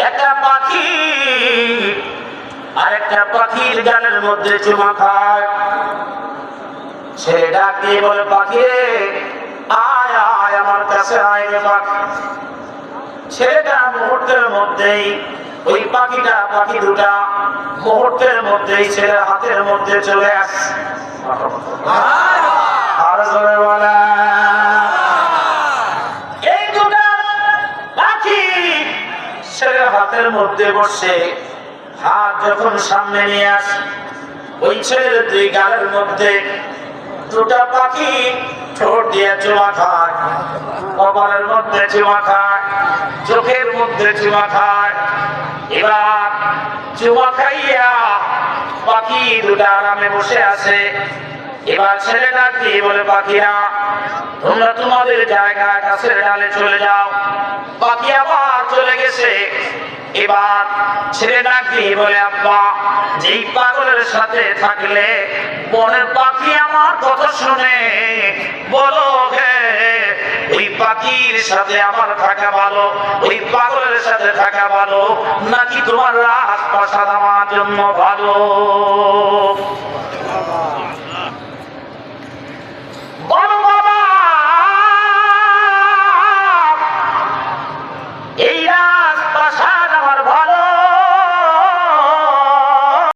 একটা পাখি আরেকটা পাখির গালের মধ্যে চুমা খায়। ছেলে ডাক দিয়ে বলে, পাখি রে আয় আয় আমার কাছে আয় রে পাখি। ছেলেটা মুহূর্তের মধ্যেই ওই পাখি দুটা মুহূর্তের মধ্যেই ছেলের হাতের মধ্যে চলে আসে। আর জোরে বলে, এই দুটা পাখি ছেলের হাতের মধ্যে বসে হাত যখন সামনে নিয়ে আসে, ওই ছেলের দুই গালের মধ্যে দুটা পাখি ঠোঁট দিয়ে চুমা খায়, কপালের মধ্যে চুমা খায়, চোখের মধ্যে চুমা খায়। এবার চুমা খাইয়া পাখি দুটা আরামে বসে আছে। এবার ছেলে ডাক দিয়ে বলে, পাখিরা তোমরা তোমাদের জায়গায় গাছের ডালে চলে যাও। পাখি আবার চলে গেছে। এবার ছেলে ডাক দিয়ে বলে, আব্বা যেই পাগলের সাথে থাকলে বনের পাখি আমার কথা শুনে, বলো হে ওই পাখির সাথে আমার থাকা ভালো, ওই পাগলের সাথে থাকা ভালো, নাকি তোমার রাজপ্রাসাদ আমার জন্য ভালো?